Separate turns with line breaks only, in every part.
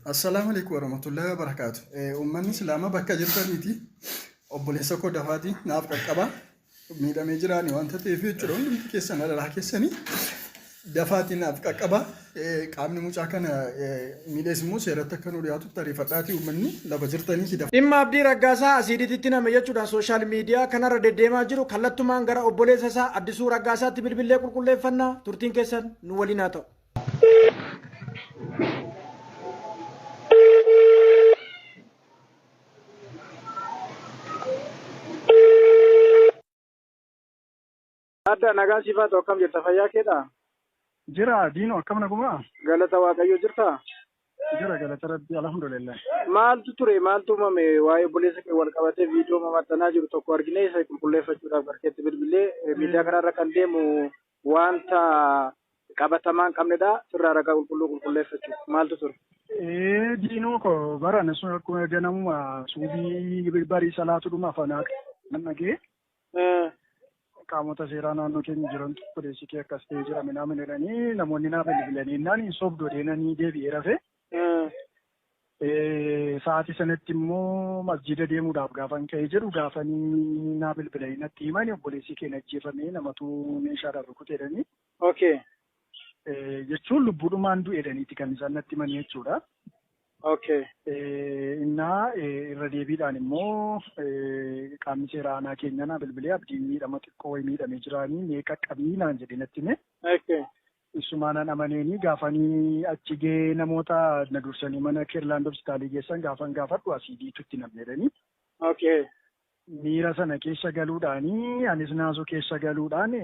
Assalamualaikum warahmatullahi wabarakatuh. Uummanni Islaamaa bakka jirtaniiti obboleessa koo dafaatii naaf qaqqaba. Miidhamee jiraani wanta ta'eef jechuudha. Hundi keessan alaa keessanii dafaatii naaf qaqqaba. Qaamni mucaa kana miidhees immoo seeratti akka nu dhiyaatu tareeffadhaatii uummanni lafa jirtanii dafa.
Dhimma Abdii Raggaasaa asiiditti nama jechuudha sooshaal miidiyaa kanarra deddeemaa jiru kallattumaan gara obboleessa isaa Addisuu Raggaasaatti bilbilee qulqulleeffannaa turtiin keessan nu waliin haa ta'u. Adda nagaa sifaatu akkam jirta fayyaa keedha?
Jira diinoo akkam naguma?
Galata Waaqayyoo jirta?
Jira galata Rabbii alhamdulillah.
Maaltu ture maaltu uumame waa'ee obboleessa kee wal qabatee viidiyoo maxxanaa jiru tokko arginee isa qulqulleeffachuudhaaf barkeetti bilbilee miidiyaa kanarra kan deemu wanta qabatamaan qabnedha sirraa ragaa qulqulleeffachuuf maaltu ture?
Diinoo ko barana sun akkuma ganamuma suubii barii salaatu dhuma afanaa nan dhagee. Qaamota seeraa naannoo keenya jiran polisii kee akkas ta'ee jira minaamin jedhanii namoonni naaf bilbilanii innaan sobdoo deemanii deebi'ee rafe. Sa'aatii sanatti immoo masjida deemuudhaaf gaafan ka'ee jedhu gaafanii naaf bilbilanii natti himanii obboleessi keenya ajjeefamee namatu meeshaadhaan rukuteedhanii.
Okay.
Jechuun lubbuudhumaan du'eedhaniiti kan isaan natti himanii jechuudha.
Okay.
Innaa irra deebiidhaan immoo qaamni seeraa aanaa keenya naa bilbilee abdiin miidhama xiqqoo wayii miidhamee jiraanii meeqa qabii naan jedhe natti hime.
Okay.
Isumaan amaneenii gaafanii achi gee namoota na dursanii mana Keerlaand hospitaalii geessan gaafadhu asiidiitu itti namneedhanii.
Okay.
Miira sana keessa galuudhaanii anis naasoo keessa galuudhaan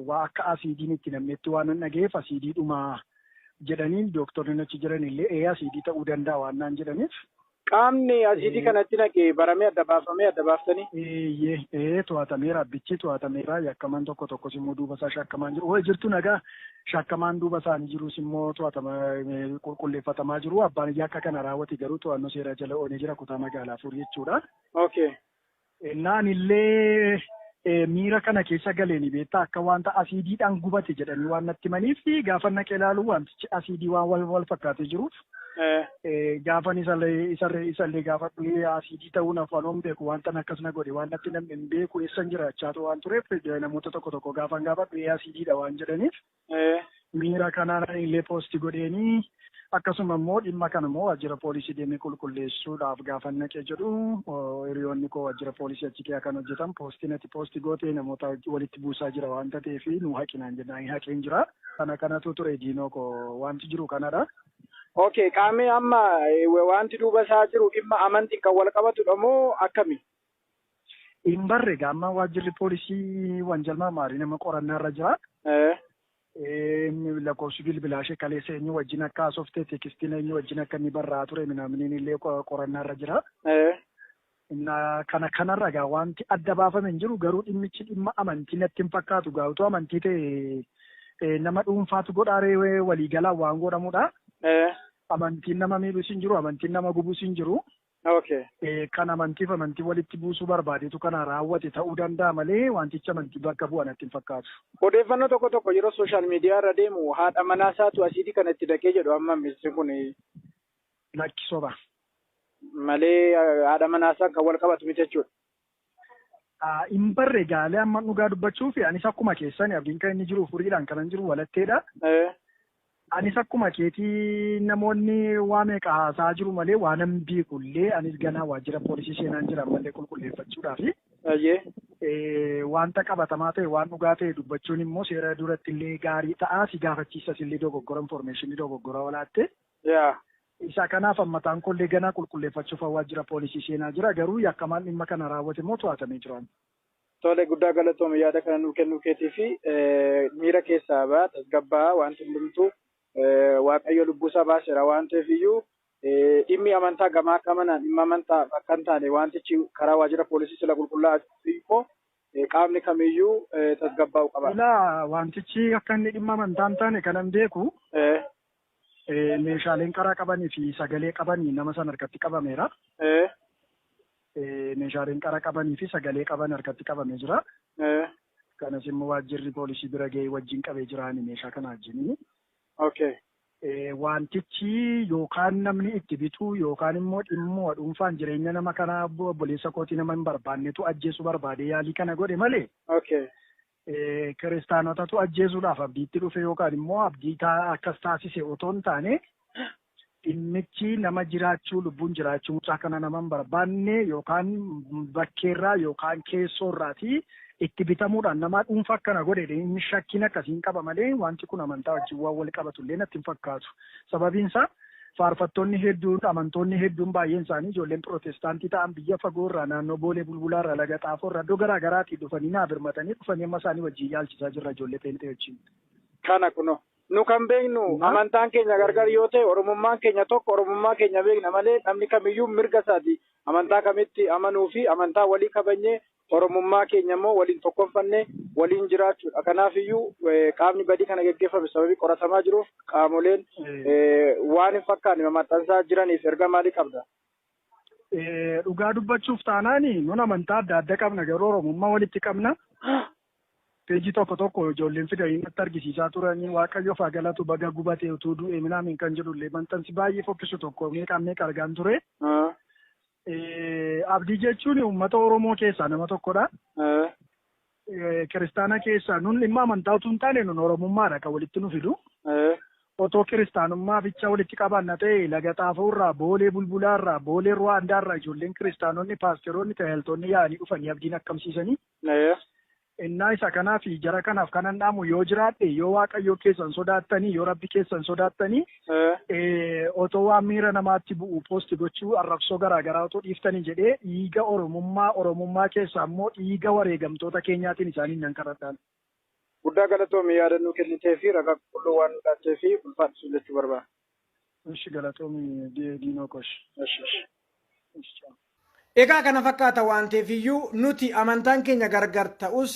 waa akka asiidiin itti namneetti waan hin dhageef asiidiidhuma jedhanii dooktorri achi jiran illee asiidii ta'uu danda'a waan naan jedhaniif.
Qaamni asiidii kanatti naqee baramee adda baaftanii?
To'atameera abbichi to'atameera yakkamaan tokkos immoo duuba isaa shakkamaan jiru. Hoo jirtu nagaa shakkamaan duuba isaanii jirus immoo qulqulleeffatamaa jiru. Abbaan yakka kana raawwate garuu to'annoo seeraa jala oonee jira kutaa magaalaa Afurii jechuudha.
Okay.
Naan illee miira kana keessa galeeni beektaa akka wanta asiidiidhaan gubate jedhanii waan natti himaniif gaafa naqee ilaalu wantichi asiidii waan wal fakkaatee jiruuf. Gaafan isallee gaafadhu asiidii ta'uun afaan beeku wanta akkas na godhe waan natti namni hin beeku eessan jiraachaatu waan tureef namoota tokko gaafan gaafadhu asiidiidha waan jedhaniif. Miira kanaan illee poostii godheenii akkasuma immoo dhimma kana immoo waajjira poolisii deemee qulqulleessuudhaaf gaafan naqee jedhu hiriyoonni koo waajjira poolisii achi keessa kan hojjetan poostii gootee namoota walitti buusaa jira wanta ta'eef nu haqinaan jennaan haqeen jira. Kanatu ture diinoo koo wanti jiru kanadha.
Okay, qaamni amma wanti duuba isaa jiru dhimma amantiin kan wal qabatudha moo akkami?
Hin barre gaamma waajjirri poolisii wanjalmaa maarii nama qorannaarra jira. Lakkoofsi bilbilaa ishee kaleessa eenyu wajjin akka haasofte teekistiin eenyu wajjin akka inni barraa ture minaaminiin illee qorannaarra jira. Kanarra gaa wanti adda baafame hin jiru garuu dhimmichi dhimma amantii natti hin fakkaatu gaa'utu amantii ta'e nama dhuunfaatu godhaaree waliigalaan waan godhamudha. Amantiin nama miidhus hin jiru, amantiin nama gubus hin jiru.
Okay.
Kan amantii walitti buusuu barbaadetu kana raawwate ta'uu danda'a malee wantichi amantii bakka bu'an natti hin fakkaatu.
Odeeffannoo tokko yeroo sooshaal miidiyaa irra deemu haadha manaa isaatu asiidii kanatti dhaqee jedhu amma ministri kun.
Lakkisoba.
Malee haadha manaa isaa kan wal qabatu miti jechuudha.
Hin barre gaalee amma dhugaa dubbachuuf anis akkuma keessan abdiin kan inni jiru furiidhaan kanan jiru walatteedha. Anis akkuma keetii namoonni waa meeqa haasaa jiru malee waan hin beekullee anis ganaa waajjira poolisii seenaan jira malee qulqulleeffachuudhaaf. Wanta qabatamaa ta'e waan dhugaa ta'e dubbachuun immoo seera duratti illee gaarii ta'aa si gaafachiisas illee dogoggora informationii dogoggora walaatte. Isa kanaaf ammataan kollee ganaa qulqulleeffachuuf waajjira poolisii seenaa jira garuu yakkamaan dhimma kana raawwate immoo to'atamee jira.
Tole guddaa galatooma yaada kana nuu kennuu keetii fi miira keessaa ba'aa tasgabbaa wanti hundumtuu Waaqayyo lubbuusaa baaseera waan ta'eef iyyuu dhimmi amantaa gamaa akka manaan dhimma amantaa akka hin taane wantichi karaa waajjira poolisii sila qulqullaa'achuuf immoo qaamni kamiyyuu tasgabbaa'uu qaba.
Wantichi akka inni dhimma amantaa hin taane kanan beeku meeshaaleen qaraa qabanii fi sagalee qabanii nama san harkatti qabameera. Meeshaaleen qaraa qabanii fi sagalee qaban harkatti qabamee jira. Kanas immoo waajjirri poolisii bira ga'ee wajjin qabee jiraani meeshaa kana wajjin.
Okay.
wantichi yookaan namni itti bitu yookaan immoo dhimmoo dhuunfaan jireenya nama kanaa obboleessa kootii nama hin barbaannetu ajjeesuu barbaade yaalii kana godhe malee. Kiristaanotatu ajjeesuudhaaf abdiitti dhufe yookaan immoo abdii akkas taasise otoo hin taane dhimmichi nama jiraachuu lubbuun jiraachuu mucaa kana nama hin barbaanne yookaan bakkeerraa yookaan keessoorraati itti bitamuudhaan nama dhuunfa akkana godhe inni shakkiin akkasiin qaba malee wanti kun amantaa wajjin waan wal qabatullee natti hin fakkaatu. Sababiin isaa faarfattoonni hedduun amantoonni hedduun baay'een isaanii ijoolleen pirootestaantii ta'an biyya fagoorraa naannoo Boolee Bulbulaarraa Laga Xaafoorraa iddoo garaa garaatii dhufanii naa birmatanii dhufanii amma isaanii wajjin yaalchisaa jirra ijoollee Pheenxee wajjin.
Kana kuno nu kan beeknu amantaan keenya gargar yoo ta'e oromummaan keenya tokko oromummaa keenya beekna malee namni kamiyyuu mirga isaati amantaa kamitti amanuu fi amantaa walii kabajnee oromummaa keenya immoo waliin tokkonfannee waliin jiraachuudha. Kanaafiyyuu qaamni badii kana geggeeffame sababii qoratamaa jiruuf qaamoleen waan hin fakkaanne maxxansaa jiraniif erga maalii qabda?
Dhugaa dubbachuuf taanaani nun amantaa adda adda qabna garuu oromummaa walitti qabna. Peejii tokko ijoolleen fidanii natti argisiisaa turanii waaqayyo faa galatu baga gubatee utuu du'e minaamin kan jedhullee maxxansi baay'ee fokkisu tokko meeqaan argaan ture. Abdii jechuun uummata Oromoo keessaa nama tokkodha. Kiristaana keessaa nun dhimma amantaa utuu hin taane nun oromummaadha kan walitti nu fidu. Otoo kiristaanummaa bicha walitti qabanna ta'e Laga Xaafoorraa, Boolee Bulbulaarraa, Boolee Ruwaandaarraa ijoolleen kiristaanonni, paasteroonni, tajaajiltoonni yaa'anii dhufanii abdiin akkamsiisanii. Innaa isa kanaaf jara kanaaf kanan dhaamu yoo jiraadhe yoo waaqayyo keessan sodaattanii yoo rabbi keessan sodaattanii otoo waan miira namaatti bu'u poosti gochuu arrabsoo garaagaraa otoo dhiiftanii jedhee dhiiga oromummaa keessaa immoo dhiiga wareegamtoota keenyaatiin isaaniin nan kadhadhaan.
Guddaa galatoomii yaadannoo kennitee fi ragaa qulqulluu waan dhaattee fi ulfaatu jechuu barbaada.
Ishi galatoomii diinoo kosh.
Egaa kana fakkaata waan ta'eef iyyuu nuti amantaan keenya gargar ta'us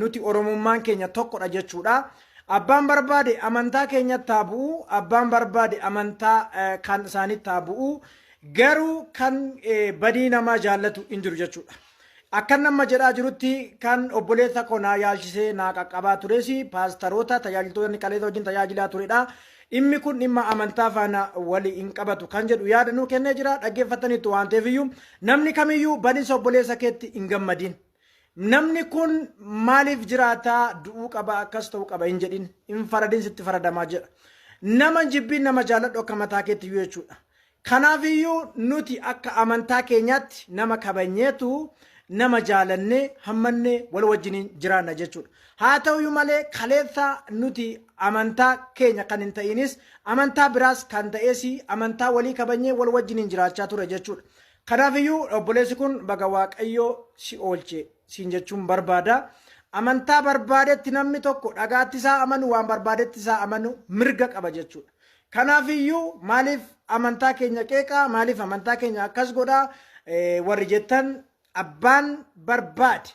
nuti oromummaan keenya tokkodha jechuudha. Abbaan barbaade amantaa keenyatti haa bu'u, abbaan barbaade amantaa kan isaanitti haa bu'u, garuu kan badii namaa jaallatu hin jiru jechuudha. Akka nama jedhaa jirutti kan obboleessa koo naa yaalchisee naa qaqqabaa tures paastaroota tajaajiltoonni kaleessa wajjin tajaajilaa turedha. Dhimmi kun dhimma amantaa faana walii hin qabatu kan jedhu yaadannoo kennee jira. Dhaggeeffataniitu waan ta'eef iyyuu namni kamiyyuu badiisa obboleessa keetti hin gammadin. Namni kun maaliif jiraataa du'uu qaba akkas ta'uu qaba hin jedhin hin faradin sitti faradamaa jedha. Nama jibbiin nama jaalladhu akka mataa keetti iyyuu jechuudha. Kanaaf iyyuu nuti akka amantaa keenyaatti nama kabajneetu nama jaalannee hammannee wal wajjiniin jiraanna jechuudha. Haa ta'uyyuu malee kaleessa nuti amantaa keenya kan hin ta'inis amantaa biraas kan ta'es amantaa walii kabajnee wal wajjiniin jiraachaa ture jechuudha. Kanaafiyyuu obboleessi kun baga waaqayyoo si oolche siin jechuun barbaada. Amantaa barbaadetti namni tokko dhagaatti isaa amanu waan barbaadetti isaa amanu mirga qaba jechuudha. Kanaafiyyuu maaliif amantaa keenya qeeqaa maaliif amantaa keenya akkas godhaa warri jettan abbaan barbaade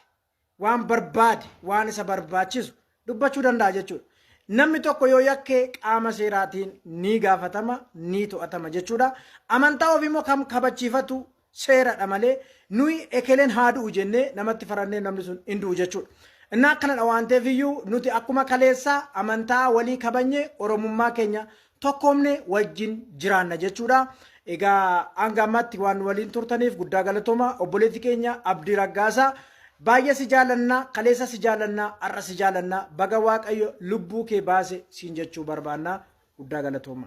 waan isa barbaachisu dubbachuu danda'a jechuudha. Namni tokko yoo yakkee qaama seeraatiin ni gaafatama ni to'atama jechuudha. Amantaa ofii immoo kan kabachiifatu seeradha malee nuyi ekeleen haa du'u jennee namatti farannee namni sun hin du'u jechuudha. Innaa akkanadha waan ta'eef iyyuu nuti akkuma kaleessaa amantaa walii kabajnee oromummaa keenya tokkoomne wajjin jiraanna jechuudha. Egaa hanga ammatti waan waliin turtaniif guddaa galatooma. Obboleessi keenya Abdii Raggaasaa baay'ee si jaalannaa, kaleessa si jaalannaa, har'a si jaalannaa, baga waaqayyo lubbuu kee baase siin jechuu barbaannaa. Guddaa galatooma.